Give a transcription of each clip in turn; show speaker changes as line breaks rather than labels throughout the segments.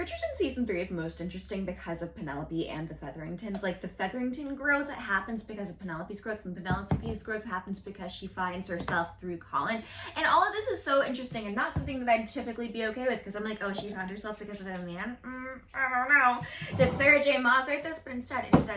Bridgerton season 3 is most interesting because of Penelope and the Featheringtons. Like, the Featherington growth happens because of Penelope's growth, and Penelope's growth happens because she finds herself through Colin. And all of this is so interesting and not something that I'd typically be okay with, because I'm like, oh, she found herself because of a man? I don't know. Did Sarah J. Maas write this? But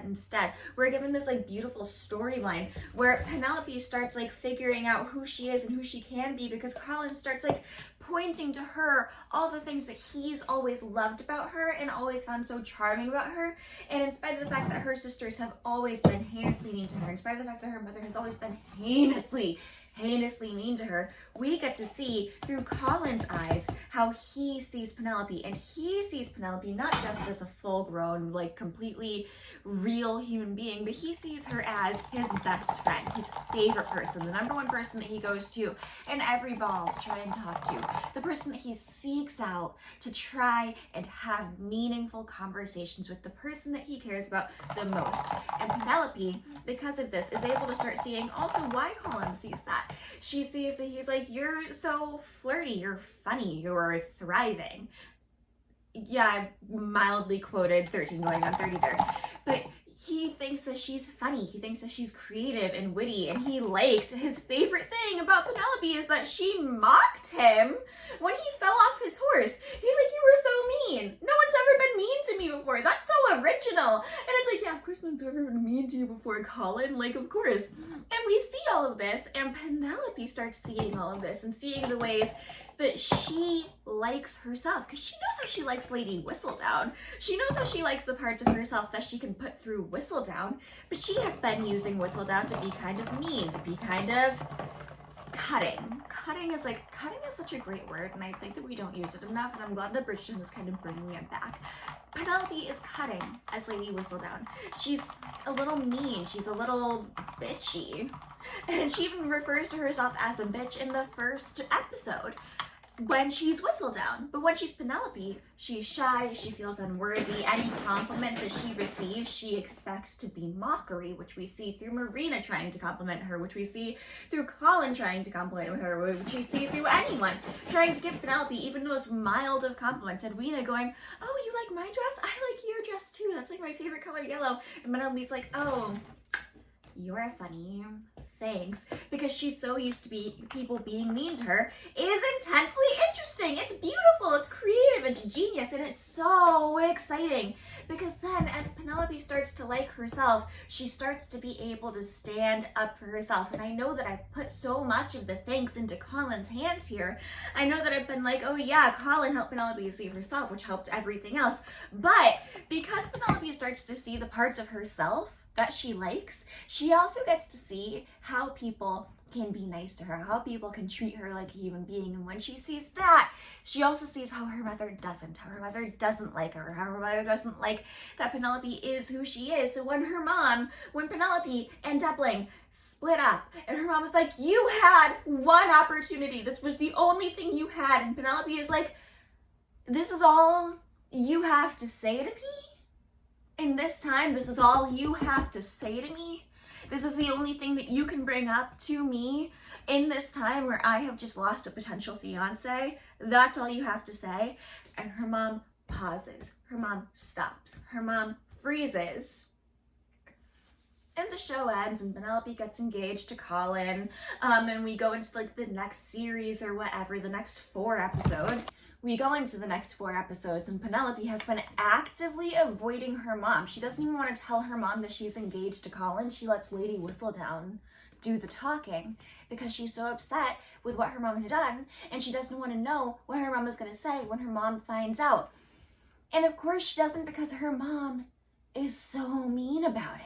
instead, we're given this, like, beautiful storyline where Penelope starts, like, figuring out who she is and who she can be, because Colin starts, like, pointing to her all the things that he's always loved about her and always found so charming about her. And in spite of the fact that her sisters have always been heinously mean to her, in spite of the fact that her mother has always been heinously mean to her, we get to see through Colin's eyes how he sees Penelope. And he sees Penelope not just as a full-grown, like, completely real human being, but he sees her as his best friend, his favorite person, the number one person that he goes to in every ball to try and talk to, the person that he seeks out to try and have meaningful conversations with, the person that he cares about the most. And Penelope, because of this, is able to start seeing also why Colin sees that. She sees that he's like, you're so flirty, you're funny, you're thriving. Yeah, I mildly quoted 13 going on 30 there. But he thinks that she's funny. He thinks that she's creative and witty. And he liked, his favorite thing about Penelope is that she mocked him when he fell off his horse. He's like, you were so mean. No one's ever been mean to me before. That's so original. And it's like, yeah, of course no one's ever been mean to you before, Colin. Like, of course. And we see all of this. And Penelope starts seeing all of this and seeing the ways that she likes herself, because she knows how she likes Lady Whistledown. She knows how she likes the parts of herself that she can put through Whistledown, but she has been using Whistledown to be kind of mean, to be kind of cutting. Cutting is such a great word, and I think that we don't use it enough, and I'm glad that Bridgerton is kind of bringing it back. Penelope is cutting as Lady Whistledown. She's a little mean, she's a little bitchy, and she even refers to herself as a bitch in the first episode when she's Whistledown. But when she's Penelope, she's shy, she feels unworthy. Any compliment that she receives, she expects to be mockery, which we see through Marina trying to compliment her, which we see through Colin trying to compliment her, which we see through anyone trying to give Penelope even the most mild of compliments. And Rena going, oh, you like my dress? I like your dress too. That's like my favorite color, yellow. And Penelope's like, oh, you're funny. Thanks. Because she's so used to people being mean to her, is intensely interesting. It's beautiful, it's creative, it's genius, and it's so exciting. Because then as Penelope starts to like herself, she starts to be able to stand up for herself. And I know that I've put so much of the thanks into Colin's hands here. I know that I've been like, oh yeah, Colin helped Penelope see herself, which helped everything else. But because Penelope starts to see the parts of herself that she likes, she also gets to see how people can be nice to her, how people can treat her like a human being. And when she sees that, she also sees how her mother doesn't like her, how her mother doesn't like that Penelope is who she is. So when Penelope and Debling split up, and her mom was like, you had one opportunity, this was the only thing you had, and Penelope is like, this is all you have to say to me? In this time, this is all you have to say to me? This is the only thing that you can bring up to me in this time where I have just lost a potential fiance? That's all you have to say? And her mom pauses. Her mom stops. Her mom freezes. And the show ends, and Penelope gets engaged to Colin, and we go into like the next series or whatever, the next 4 episodes. We go into the next 4 episodes, and Penelope has been actively avoiding her mom. She doesn't even want to tell her mom that she's engaged to Colin. She lets Lady Whistledown do the talking because she's so upset with what her mom had done, and she doesn't want to know what her mom is going to say when her mom finds out. And of course she doesn't, because her mom is so mean about it.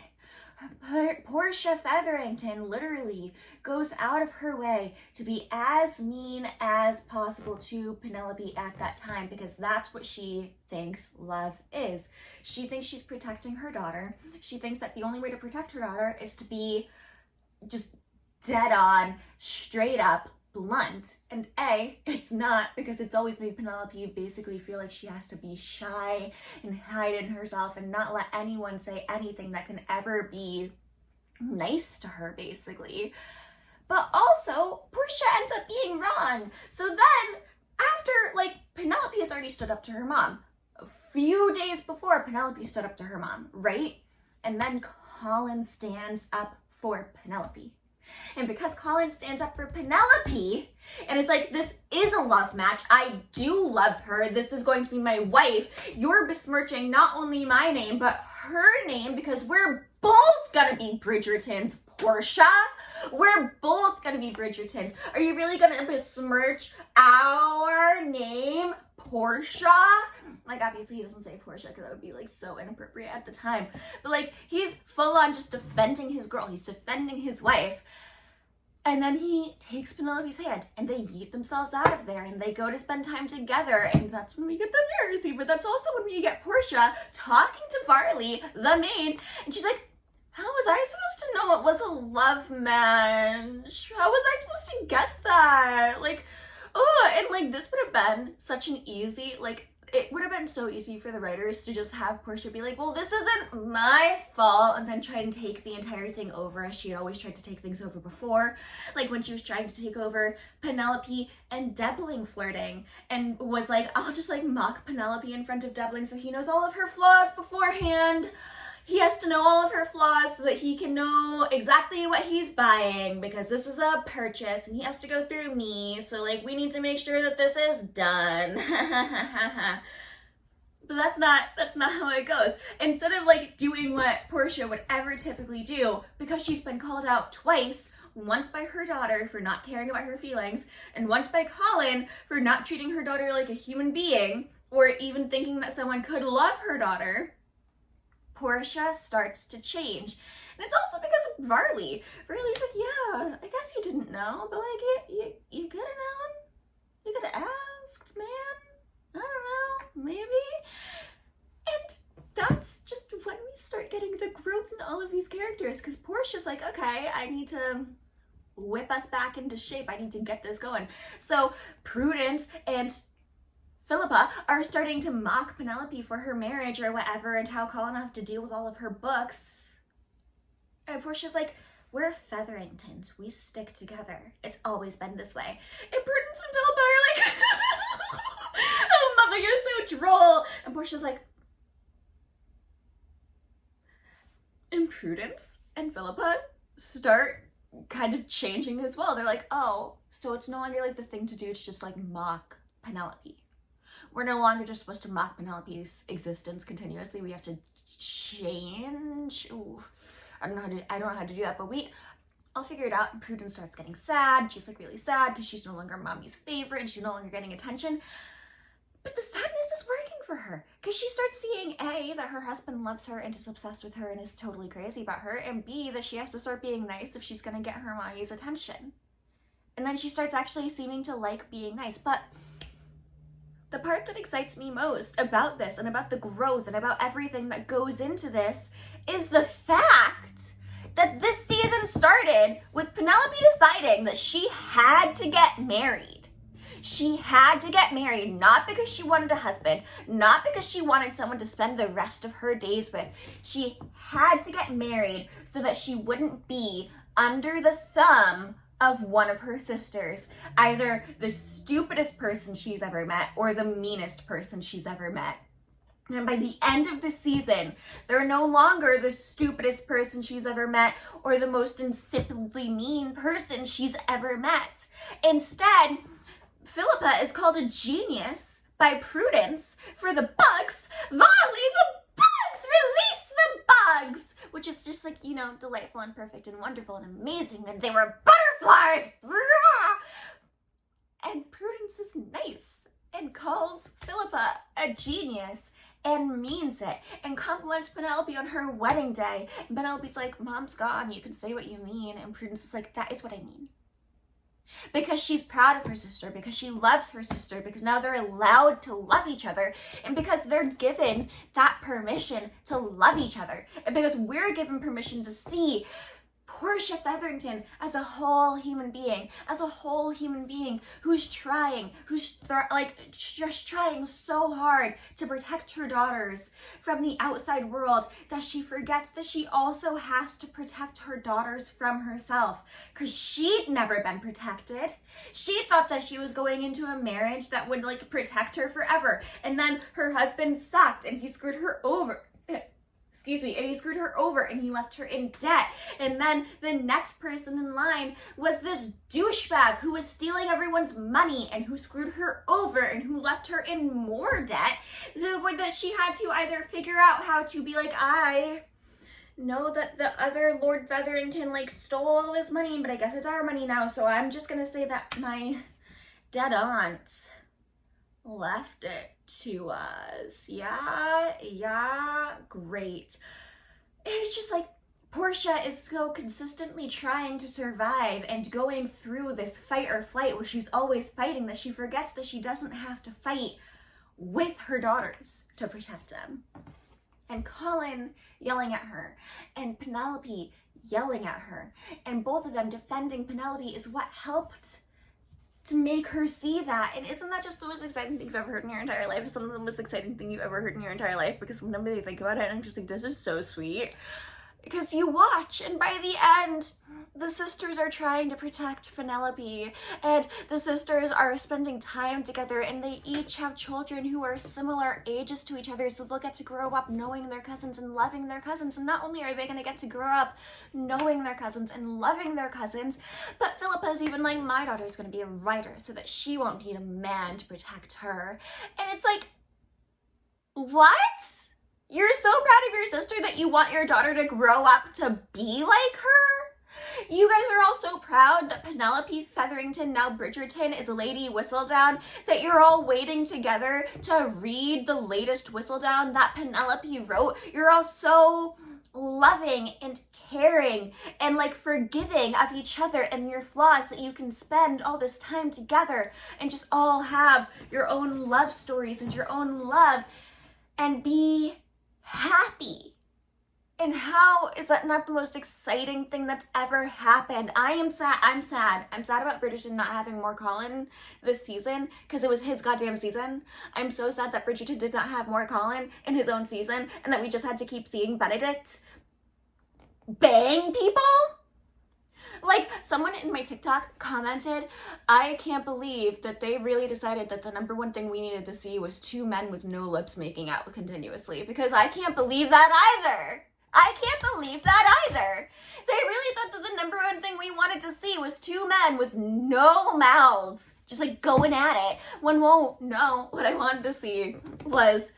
Portia Featherington literally goes out of her way to be as mean as possible to Penelope at that time, because that's what she thinks love is. She thinks she's protecting her daughter. She thinks that the only way to protect her daughter is to be just dead on, straight up, blunt. And it's not, because it's always made Penelope basically feel like she has to be shy and hide in herself and not let anyone say anything that can ever be nice to her, basically. But also, Portia ends up being wrong. So then, after, like, Penelope has already stood up to her mom few days before, Penelope stood up to her mom, right? And then Colin stands up for Penelope. And because Colin stands up for Penelope, and it's like, this is a love match, I do love her, this is going to be my wife, you're besmirching not only my name, but her name, because we're both gonna be Bridgertons, Portia. We're both gonna be Bridgertons. Are you really gonna besmirch our name, Portia? Like, obviously he doesn't say Portia because that would be like so inappropriate at the time. But like, he's full on just defending his girl. He's defending his wife. And then he takes Penelope's hand and they yeet themselves out of there and they go to spend time together. And that's when we get the mirror scene. But that's also when we get Portia talking to Varley, the maid. And she's like, how was I supposed to know it was a love match? How was I supposed to guess that? Like, oh, and like, this would have been such an easy, like, it would have been so easy for the writers to just have Portia be like, well, this isn't my fault, and then try and take the entire thing over as she had always tried to take things over before. Like when she was trying to take over Penelope and Debbling flirting, and was like, I'll just like mock Penelope in front of Debbling so he knows all of her flaws beforehand. He has to know all of her flaws so that he can know exactly what he's buying, because this is a purchase and he has to go through me. So like, we need to make sure that this is done. But that's not how it goes. Instead of like doing what Portia would ever typically do, because she's been called out twice, once by her daughter for not caring about her feelings, and once by Colin for not treating her daughter like a human being, or even thinking that someone could love her daughter, Portia starts to change. And it's also because of Varley. Varley's like, yeah, I guess you didn't know, but like, you could have known. You could have asked, man. I don't know, maybe. And that's just when we start getting the growth in all of these characters, because Portia's like, okay, I need to whip us back into shape. I need to get this going. So Prudence and Philippa are starting to mock Penelope for her marriage or whatever, and how Colin will have to deal with all of her books. And Portia's like, we're Featheringtons. We stick together. It's always been this way. And Prudence and Philippa are like, oh, mother, you're so droll. And Portia's like, and Prudence and Philippa start kind of changing as well. They're like, oh, so it's no longer like the thing to do to just like mock Penelope. We're no longer just supposed to mock Penelope's existence continuously. We have to change. Ooh, I don't know how to do that, but I'll figure it out. And Prudence starts getting sad. She's like really sad because she's no longer mommy's favorite and she's no longer getting attention. But the sadness is working for her because she starts seeing A, that her husband loves her and is obsessed with her and is totally crazy about her, and B, that she has to start being nice if she's going to get her mommy's attention. And then she starts actually seeming to like being nice. But the part that excites me most about this and about the growth and about everything that goes into this is the fact that this season started with Penelope deciding that she had to get married. She had to get married, not because she wanted a husband, not because she wanted someone to spend the rest of her days with. She had to get married so that she wouldn't be under the thumb of one of her sisters, either the stupidest person she's ever met or the meanest person she's ever met. And by the end of the season, they're no longer the stupidest person she's ever met or the most insipidly mean person she's ever met. Instead, Philippa is called a genius by Prudence for the bugs. Varley, the bugs! Release the bugs! Which is just like, you know, delightful and perfect and wonderful and amazing. And they were butterflies! And Prudence is nice and calls Philippa a genius and means it and compliments Penelope on her wedding day. And Penelope's like, Mom's gone, you can say what you mean. And Prudence is like, that is what I mean. Because she's proud of her sister, because she loves her sister, because now they're allowed to love each other, and because they're given that permission to love each other, and because we're given permission to see Portia Featherington as a whole human being, who's trying, just trying so hard to protect her daughters from the outside world that she forgets that she also has to protect her daughters from herself, because she'd never been protected. She thought that she was going into a marriage that would like protect her forever, and then her husband sucked and he screwed her over. And he screwed her over and he left her in debt. And then the next person in line was this douchebag who was stealing everyone's money and who screwed her over and who left her in more debt. The way that she had to either figure out how to be like, I know that the other Lord Featherington like stole all this money, but I guess it's our money now, so I'm just gonna say that my dead aunt left it to us. Yeah, great. It's just like Portia is so consistently trying to survive and going through this fight or flight where she's always fighting that she forgets that she doesn't have to fight with her daughters to protect them. And Colin yelling at her and Penelope yelling at her and both of them defending Penelope is what helped to make her see that. And isn't that just the most exciting thing you've ever heard in your entire life? It's some of the most exciting thing you've ever heard in your entire life, because whenever they think about it, I'm just like, this is so sweet. Because you watch, and by the end, the sisters are trying to protect Penelope, and the sisters are spending time together, and they each have children who are similar ages to each other, so they'll get to grow up knowing their cousins and loving their cousins. And not only are they going to get to grow up knowing their cousins and loving their cousins, but Philippa's even like, my daughter's going to be a writer so that she won't need a man to protect her. And it's like, what? You're so proud of your sister that you want your daughter to grow up to be like her? You guys are all so proud that Penelope Featherington, now Bridgerton, is Lady Whistledown, that you're all waiting together to read the latest Whistledown that Penelope wrote. You're all so loving and caring and like forgiving of each other and your flaws that you can spend all this time together and just all have your own love stories and your own love and be happy. And how is that not the most exciting thing that's ever happened? I'm sad about Bridgerton not having more Colin this season, because it was his goddamn season. I'm so sad that Bridgerton did not have more Colin in his own season, and that we just had to keep seeing Benedict bang people. Like, someone in my TikTok commented, I can't believe that they really decided that the number one thing we needed to see was two men with no lips making out continuously, because I can't believe that either. They really thought that the number one thing we wanted to see was two men with no mouths just like going at it, when, whoa, no, what I wanted to see was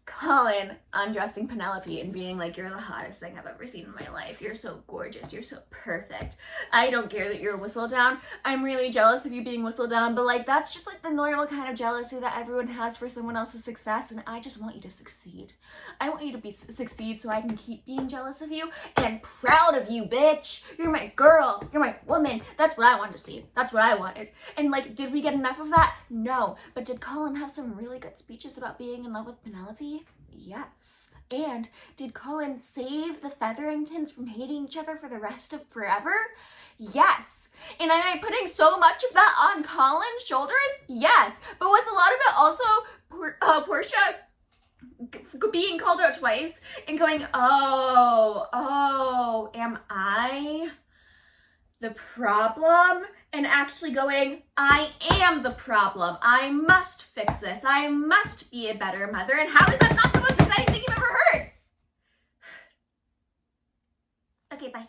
Colin undressing Penelope and being like, you're the hottest thing I've ever seen in my life. You're so gorgeous. You're so perfect. I don't care that you're Whistledown. I'm really jealous of you being Whistledown, but like, that's just like the normal kind of jealousy that everyone has for someone else's success, and I just want you to succeed. I want you to succeed so I can keep being jealous of you and proud of you, bitch. You're my girl. You're my woman. That's what I wanted to see. That's what I wanted. And like, did we get enough of that? No. But did Colin have some really good speeches about being in love with Penelope? Yes. And did Colin save the Featheringtons from hating each other for the rest of forever? Yes. And am I putting so much of that on Colin's shoulders? Yes. But was a lot of it also Portia being called out twice and going, oh, am I the problem? And actually going, I am the problem. I must fix this. I must be a better mother. And how is that not the most exciting thing you've ever heard? Okay, bye.